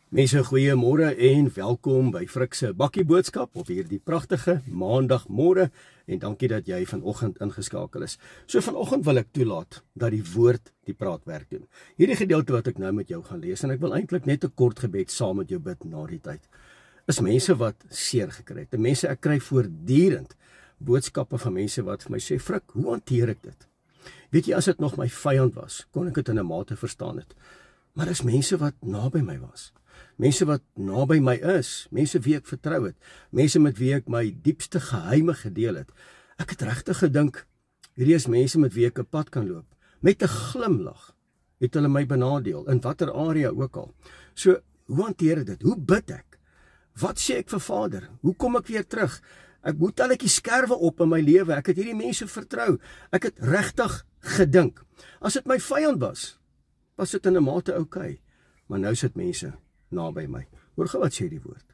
Mense, goeiemôre en welkom by Frik se bakkie boodskap op hierdie pragtige maandagmôre en dankie dat jy vanoggend ingeskakel is. So vanoggend wil ek toelaat dat die woord die praatwerk doen. Hierdie gedeelte wat ek nou met jou gaan lees en ek wil eintlik net 'n kort gebed saam met jou bid na die tyd. Is mense wat seer gekry het. Mense, ek kry voortdurend boodskappe van mense wat vir my sê, Frik, hoe hanteer ek dit? Weet jy, as dit nog my vyand was, kon ek dit in 'n mate verstaan het. Maar is mense wat naby my was. Mense wat naby my is, mense wie ek vertrou het, mense met wie ek my diepste geheime gedeel het. Ek het regtig gedink, hierdie is mense met wie ek 'n pad kan loop. Met 'n glimlag het hulle my benadeel, in watter area ook al. So, hoe hanteer ek dit? Hoe bid ek? Wat sê ek vir Vader? Hoe kom ek weer terug? Hoe tel ek die skerwe op in my lewe? Ek het hierdie mense vertrou. Ek het regtig gedink. As dit my vyand was dit in 'n mate oukei. Maar nou sit mense naby my. Hoor gou wat sê die woord.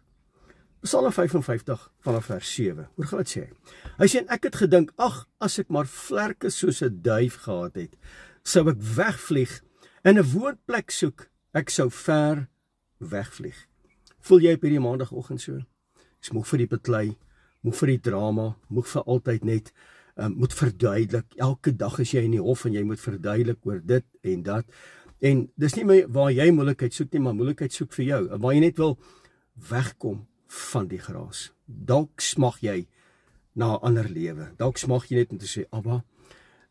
Psalm 55 vanaf vers 7. Hoor gou wat sê hy. Hy sê, ek het gedink, ag, as ek maar vlerke soos 'n duif gehad het, sou ek wegvlieg en 'n woonplek soek. Ek sou ver wegvlieg. Voel jy op hierdie maandagoggend so? Jy's moeg vir die beklei, moeg vir die drama, moeg vir altyd net moet verduidelik. Elke dag is jy in die hof en jy moet verduidelik oor dit en dat. En dis nie meer waar jy moeilikheid soek nie, maar moeilikheid soek vir jou. Waar jy net wil wegkom van die gras. Dalk smag jy na 'n ander lewe. Dalk smag jy net om te sê, Abba,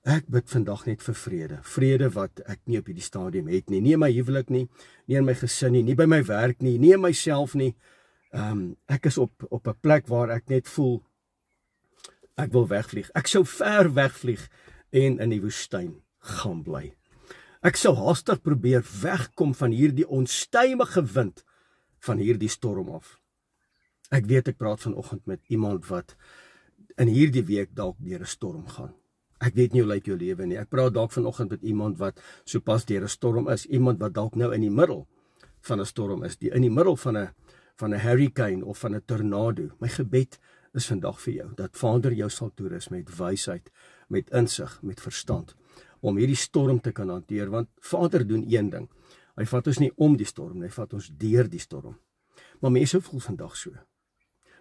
ek bid vandag net vir vrede. Vrede wat ek nie op hierdie stadium het nie. Nie in my huwelik nie, nie in my gesin nie, nie by my werk nie, nie in myself nie. Ek is op 'n plek waar ek net voel, ek wil wegvlieg. Ek sou ver wegvlieg en in die woestyn gaan bly. Ek sou haastig probeer wegkom van hierdie onstuimige wind, van hierdie storm af. Ek weet ek praat vanoggend met iemand wat in hierdie week dalk deur 'n storm gaan. Ek weet nie hoe lyk jou lewe nie. Ek praat dalk vanoggend met iemand wat sopas deur 'n storm is, iemand wat dalk nou in die middel van 'n storm is, in die middel van 'n hurricane of van 'n tornado. My gebed is vandag vir jou, dat Vader jou sal toerus met wysheid, met insig, met verstand, om hierdie storm te kan hanteer, want Vader doen een ding, hy vat ons nie om die storm, hy vat ons deur die storm. Maar mense voel vandag so.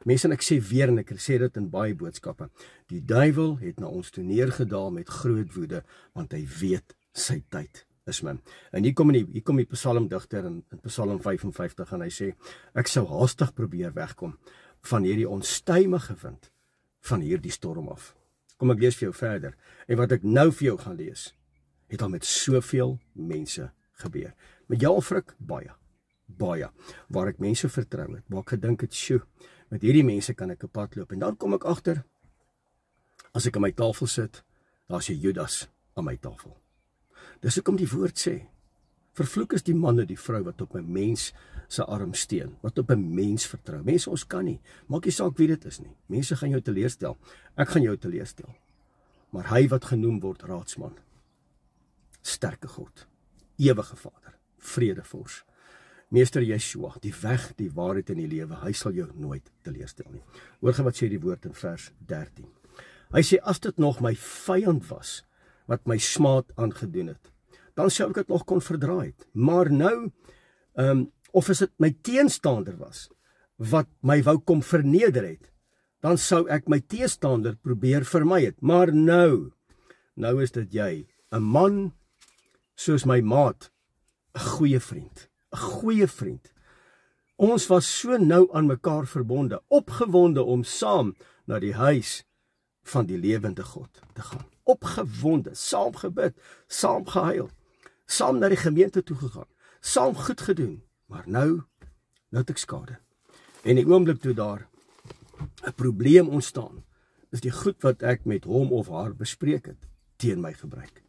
Mense, en ek sê weer, en ek sê dit in baie boodskappe, die duiwel het na ons toe neergedaal met groot woede, want hy weet sy tyd is min. En hier kom die psalmdigter in Psalm 55 en hy sê, ek sou haastig probeer wegkom van hierdie onstuimige wind, van hierdie storm af. Kom ek lees vir jou verder, en wat ek nou vir jou gaan lees, het al met soveel mense gebeur. Met jou, Frik, baie, waar ek mense vertrou het, waar ek gedink het, sjoe, met hierdie mense kan ek 'n pad loop, en dan kom ek agter, as ek aan my tafel sit, daar's 'n Judas aan my tafel. Dis hoekom die woord sê, vervloek is die man en die vrou wat op 'n mens se arm steun, wat op 'n mens vertrou. Mense, ons kan nie, maak nie saak wie dit is nie. Mense gaan jou teleurstel, ek gaan jou teleurstel. Maar hy wat genoem word raadsman, sterke God, ewige Vader, vredevors, Meester Yeshua, die weg, die waarheid in die lewe, hy sal jou nooit teleurstel nie. Hoor wat sê die woord in vers 13. Hy sê, as dit nog my vyand was, wat my smaad aangedoen het, dan sou ek dit nog kon verdra het. Maar nou, of as dit my teenstander was, wat my wou kom verneder het, dan sou ek my teenstander probeer vermy het. Maar nou is dit jy, 'n man soos my maat, 'n goeie vriend. 'n goeie vriend. Ons was so nou aan mekaar verbonde, opgewonde om saam na die huis van die lewende God te gaan. Opgewonde, saam gebid, saam gehuil, saam na die gemeente toe gegaan, saam goed gedoen, maar nou het ek skade. En die oomblik toe daar 'n probleem ontstaan, is die goed wat ek met hom of haar bespreek het, teen my gebruik.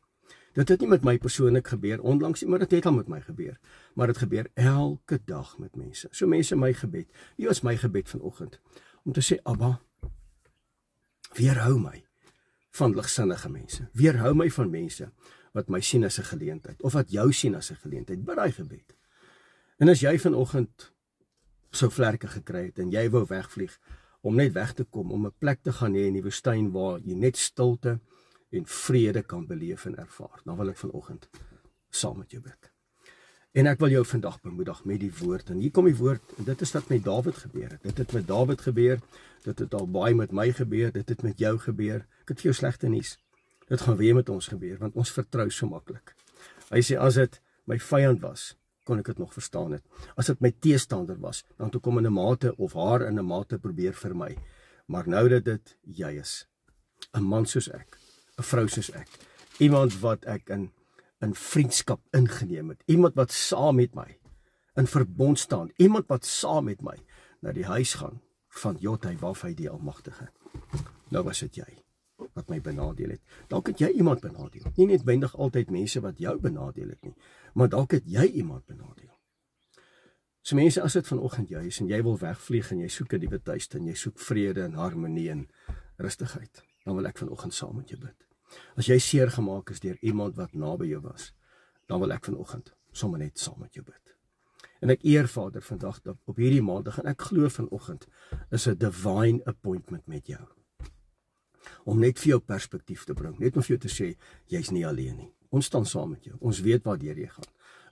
Dit het nie met my persoonlik gebeur onlangs nie, maar dit het al met my gebeur. Maar dit gebeur elke dag met mense. So mense, my gebed, hier is my gebed vanoggend, om te sê, Abba, weerhou my van ligsinnige mense, weerhou my van mense wat my sien as 'n geleentheid, of wat jou sien as 'n geleentheid, bid daai gebed. En as jy vanoggend so vlerke gekry het, en jy wou wegvlieg, om net weg te kom, om 'n plek te gaan hê in die woestyn, waar jy net stilte en vrede kan beleef en ervaar, dan wil ek vanoggend saam met jou bid. En ek wil jou vandag bemoedig met die woord. En hier kom die woord, en dit is wat met Dawid gebeur het. Dit het met Dawid gebeur, dit het al baie met my gebeur, dit het met jou gebeur. Ek het vir jou slegte nuus. Dit gaan weer met ons gebeur, want ons vertrou so maklik. Hy sê, as dit my vyand was, kon ek dit nog verstaan het. As dit my teestander was, dan toe kom in 'n mate of haar in 'n mate probeer vir my. Maar nou dat dit jy is, 'n man soos ek, 'n vrou soos ek, iemand wat ek in vriendskap ingeneem het, iemand wat saam met my in verbond staan, iemand wat saam met my na die huis gaan van Jotai, waarvan die Almagtige. Nou was dit jy wat my benadeel het. Dalk het jy iemand benadeel. Nie noodwendig altyd mense wat jou benadeel het nie, maar dalk het jy iemand benadeel. So mense, as dit vanoggend jy is en jy wil wegvlieg en jy soek 'n nuwe tuiste en jy soek vrede en harmonie en rustigheid, dan wil ek vanoggend saam met jou bid. As jy seer gemaak is deur iemand wat naby jou was, dan wil ek vanoggend sommer net saam met jou bid. En ek eer Vader vandag op hierdie maandag, en ek glo vanoggend is 'n divine appointment met jou. Om net vir jou perspektief te bring, net om vir jou te sê, jy's nie alleen nie. Ons staan saam met jou, ons weet waartoe jy gaan.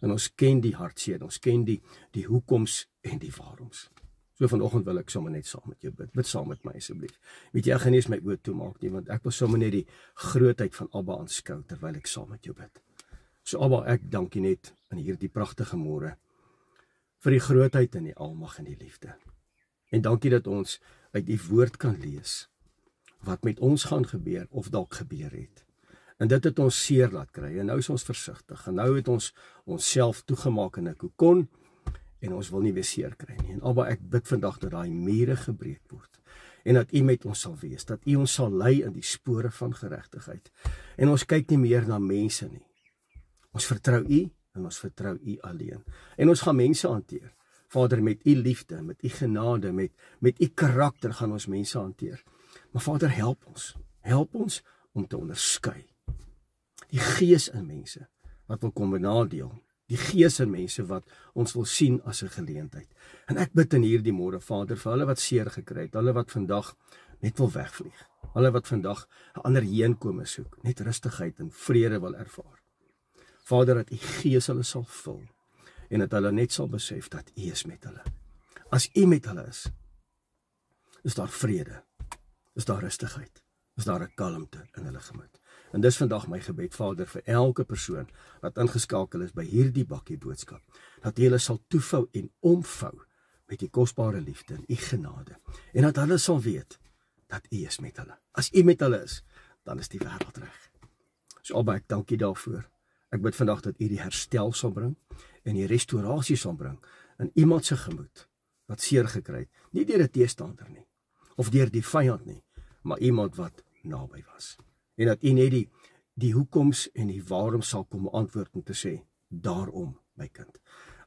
En ons ken die hartseer, ons ken die hoekoms en die waaroms. So vanoggend wil ek sommer net saam met jou bid. Bid saam met my asseblief. Weet jy, ek gaan nie eens my oë toemaak nie, want ek wil sommer net die grootheid van Abba aanskou terwyl ek saam met jou bid. So Abba, ek dank U net in hierdie pragtige môre vir die grootheid en die almag en die liefde. En dankie dat ons uit die woord kan lees wat met ons gaan gebeur of dalk gebeur het. En dit het ons seer laat kry, en nou is ons versigtig, en nou het ons onsself toegemaak in 'n kokon, en ons wil nie weer seer kry nie. En Abba, ek bid vandag dat daai mure gebreek word, en dat U met ons sal wees, dat U ons sal lei in die spore van geregtigheid. En ons kyk nie meer na mense nie. Ons vertrou U, en ons vertrou U alleen. En ons gaan mense hanteer. Vader, met U liefde, met U genade, met U karakter gaan ons mense hanteer. Maar Vader, help ons om te onderskei. Die gees in mense wat wil kom benadeel, die gees in mense wat ons wil sien as 'n geleentheid. En ek bid in hierdie môre, Vader, vir hulle wat seer gekry het, hulle wat vandag net wil wegvlieg, hulle wat vandag 'n ander heenkome soek, net rustigheid en vrede wil ervaar. Vader, dat U gees hulle sal vul, en dat hulle net sal besef dat U is met hulle. As U met hulle is daar vrede, is daar rustigheid, is daar 'n kalmte in hulle gemoed. En dis vandag my gebed, Vader, vir elke persoon wat ingeskakel is by hierdie bakkie boodskap, dat U hulle sal toevou en omvou met die kosbare liefde en U genade, en dat hulle sal weet dat U is met hulle. As U met hulle is, dan is die wêreld reg. So Abba, ek dank U daarvoor. Ek bid vandag dat U die herstel sal bring en die restaurasie sal bring in iemand se gemoed wat seer gekry het, nie deur 'n teestander nie, of deur die vyand nie, maar iemand wat naby was. En dat U net die hoekoms en die waarom sal kom antwoord om te sê, daarom my kind.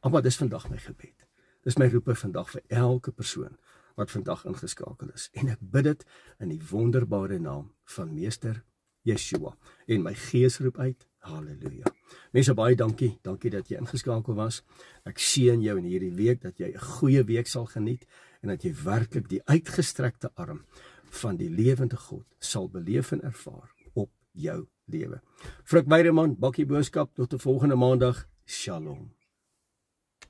Abba, dis vandag my gebed. Dis my roepe vandag vir elke persoon wat vandag ingeskakel is. En ek bid dit in die wonderbare naam van Meester Yeshua. En my gees roep uit, halleluja. Mense, baie dankie dat jy ingeskakel was. Ek seën jou in hierdie week, dat jy 'n goeie week sal geniet, en dat jy werklik die uitgestrekte arm van die lewende God sal beleef en ervaar op jou lewe. Frik Weyerman, bakkie boodskap, tot 'n volgende maandag. Shalom.